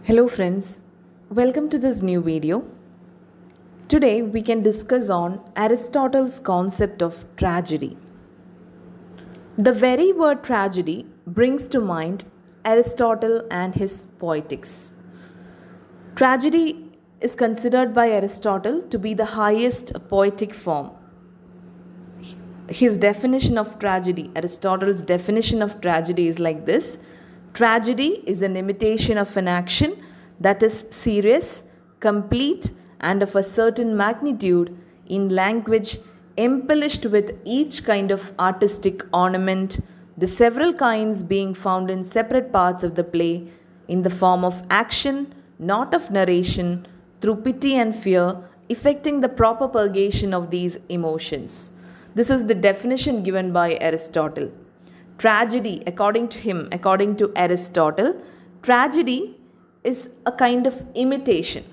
Hello friends, welcome to this new video. Today we can discuss on Aristotle's concept of tragedy. The very word tragedy brings to mind Aristotle and his poetics. Tragedy is considered by Aristotle to be the highest poetic form. His definition of tragedy, Aristotle's definition of tragedy is like this. Tragedy is an imitation of an action that is serious, complete, and of a certain magnitude in language embellished with each kind of artistic ornament, the several kinds being found in separate parts of the play in the form of action, not of narration, through pity and fear, effecting the proper purgation of these emotions. This is the definition given by Aristotle. Tragedy, according to him, according to Aristotle, tragedy is a kind of imitation.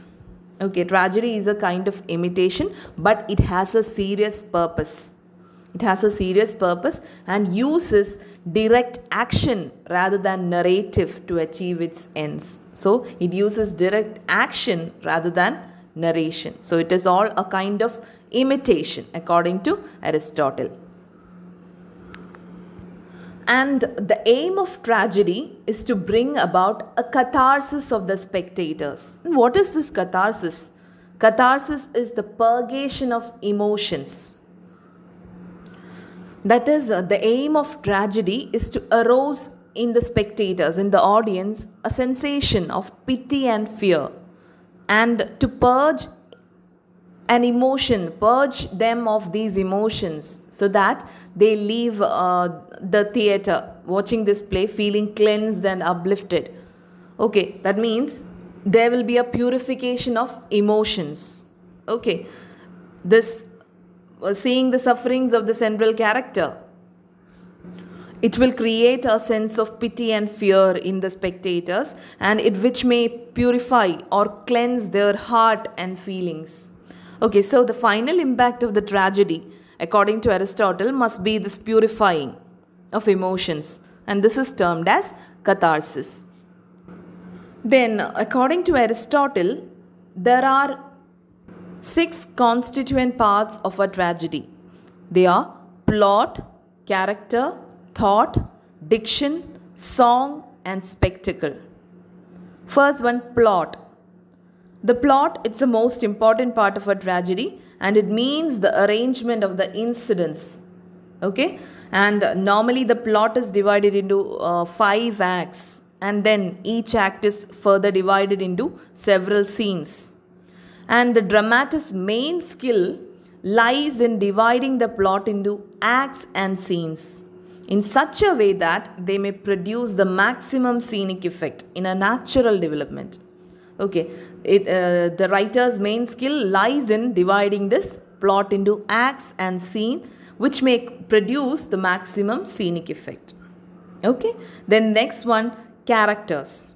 Okay, tragedy is a kind of imitation, but it has a serious purpose. It has a serious purpose and uses direct action rather than narrative to achieve its ends. So, it uses direct action rather than narration. So, it is all a kind of imitation according to Aristotle. And the aim of tragedy is to bring about a catharsis of the spectators. And what is this catharsis? Catharsis is the purgation of emotions. That is, the aim of tragedy is to arouse in the spectators, in the audience, a sensation of pity and fear, and to purge an emotion, purge them of these emotions so that they leave the theatre watching this play feeling cleansed and uplifted. Okay, that means there will be a purification of emotions. Okay, this seeing the sufferings of the central character, it will create a sense of pity and fear in the spectators, and which may purify or cleanse their heart and feelings. Okay, so the final impact of the tragedy, according to Aristotle, must be this purifying of emotions, and this is termed as catharsis. Then, according to Aristotle, there are 6 constituent parts of a tragedy. They are plot, character, thought, diction, song, and spectacle. First one, plot. The plot, it's the most important part of a tragedy, and it means the arrangement of the incidents. Okay, and normally the plot is divided into 5 acts, and then each act is further divided into several scenes. And the dramatist's main skill lies in dividing the plot into acts and scenes in such a way that they may produce the maximum scenic effect in a natural development. Okay, the writer's main skill lies in dividing this plot into acts and scene, which may produce the maximum scenic effect. Okay, then next one, characters.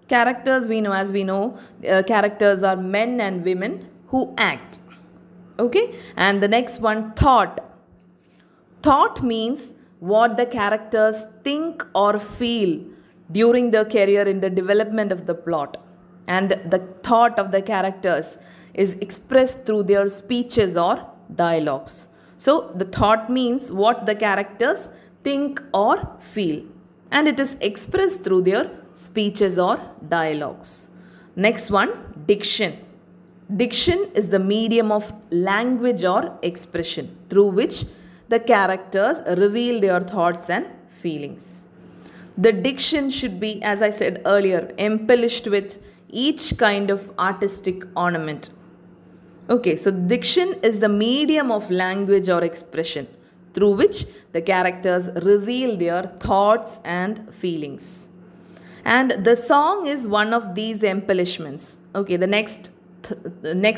Characters, we know, as we know, characters are men and women who act. Okay, and the next one, thought. Thought means what the characters think or feel during their career in the development of the plot. And the thought of the characters is expressed through their speeches or dialogues. So, the thought means what the characters think or feel, and it is expressed through their speeches or dialogues. Next one, diction. Diction is the medium of language or expression through which the characters reveal their thoughts and feelings. The diction should be, as I said earlier, embellished with each kind of artistic ornament. Okay, so diction is the medium of language or expression through which the characters reveal their thoughts and feelings. And the song is one of these embellishments. Okay, the next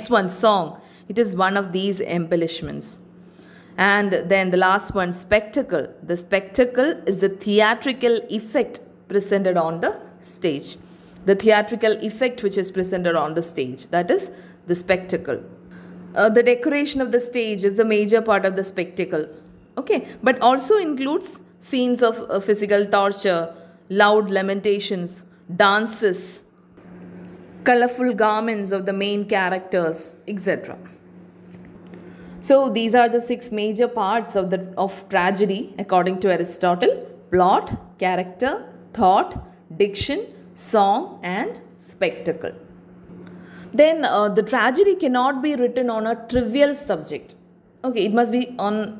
one, song, it is one of these embellishments. And then the last one, spectacle. The spectacle is the theatrical effect presented on the stage. The theatrical effect which is presented on the stage, that is the spectacle. The decoration of the stage is the major part of the spectacle. Okay, but also includes scenes of physical torture, loud lamentations, dances, colorful garments of the main characters, etc. So these are the 6 major parts of tragedy according to Aristotle: plot, character, thought, diction, song, and spectacle. Then the tragedy cannot be written on a trivial subject. Okay,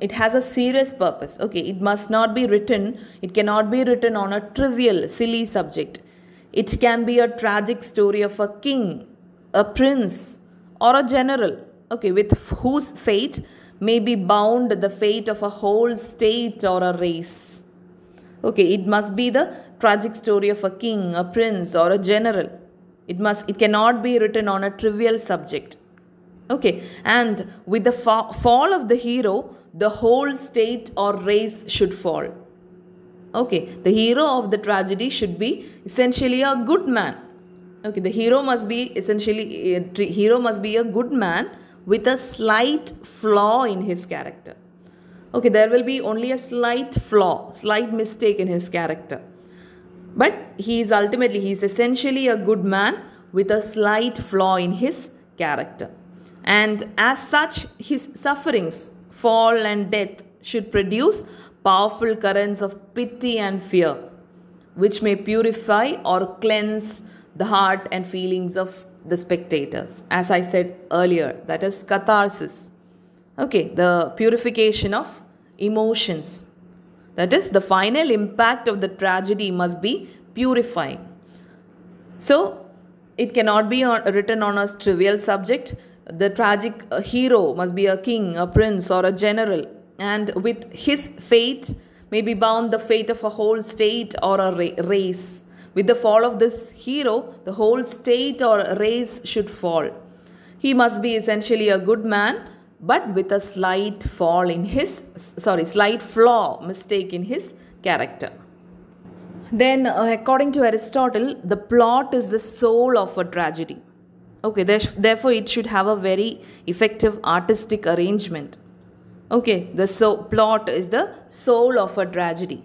it has a serious purpose. Okay, it cannot be written on a trivial, silly subject. It can be a tragic story of a king, a prince, or a general, okay, with whose fate may be bound the fate of a whole state or a race. Okay, it must be the tragic story of a king, a prince, or a general. It cannot be written on a trivial subject. Okay, and with the fall of the hero, the whole state or race should fall. Okay, the hero of the tragedy should be essentially a good man. Okay, the hero must be a good man with a slight flaw in his character. Okay, there will be only a slight flaw, slight mistake in his character. But he is essentially a good man with a slight flaw in his character. And as such, his sufferings, fall and death, should produce powerful currents of pity and fear, which may purify or cleanse the heart and feelings of the spectators. As I said earlier, that is catharsis. Okay, the purification of emotions. That is, the final impact of the tragedy must be purifying. So, it cannot be written on a trivial subject. The tragic hero must be a king, a prince, or a general, and with his fate may be bound the fate of a whole state or a race. With the fall of this hero, the whole state or race should fall. He must be essentially a good man, but with a slight flaw, mistake in his character. Then, according to Aristotle, the plot is the soul of a tragedy. Okay, therefore it should have a very effective artistic arrangement. Okay, the plot is the soul of a tragedy.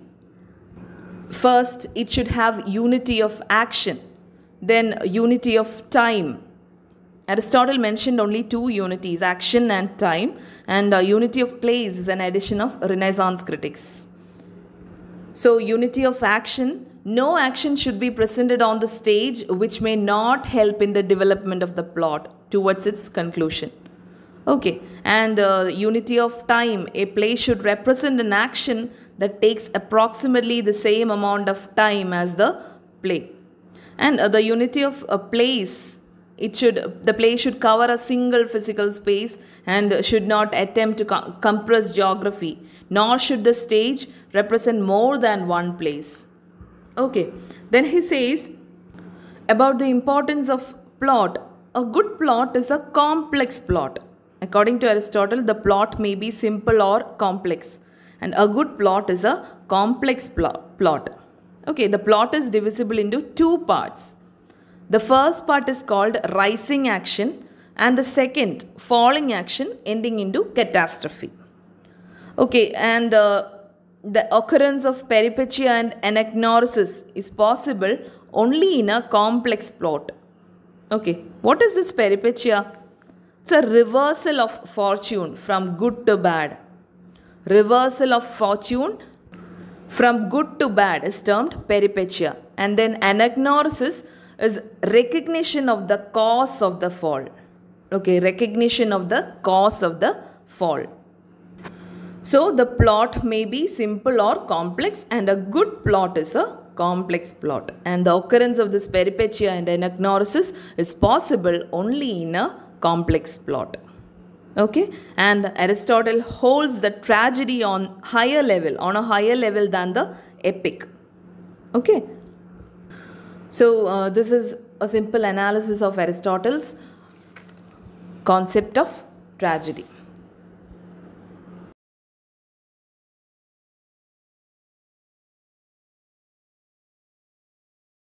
First, it should have unity of action, then unity of time. Aristotle mentioned only 2 unities, action and time, and unity of place is an addition of Renaissance critics. So, unity of action, no action should be presented on the stage which may not help in the development of the plot towards its conclusion. Okay, and unity of time, a play should represent an action that takes approximately the same amount of time as the play. And the unity of place, the play should cover a single physical space and should not attempt to compress geography, nor should the stage represent more than one place. Okay, then he says about the importance of plot. A good plot is a complex plot. According to Aristotle, the plot may be simple or complex, and a good plot is a complex plot. Okay, the plot is divisible into 2 parts. The first part is called rising action, and the second, falling action, ending into catastrophe. Okay, and the occurrence of peripeteia and anagnorisis is possible only in a complex plot. Okay, what is this peripeteia? It's a reversal of fortune from good to bad. Reversal of fortune from good to bad is termed peripeteia. And then anagnorisis is recognition of the cause of the fall. Okay, recognition of the cause of the fall. So, the plot may be simple or complex, and a good plot is a complex plot. And the occurrence of this peripeteia and anagnorisis is possible only in a complex plot. Okay, and Aristotle holds the tragedy on a higher level than the epic. Okay, so this is a simple analysis of Aristotle's concept of tragedy.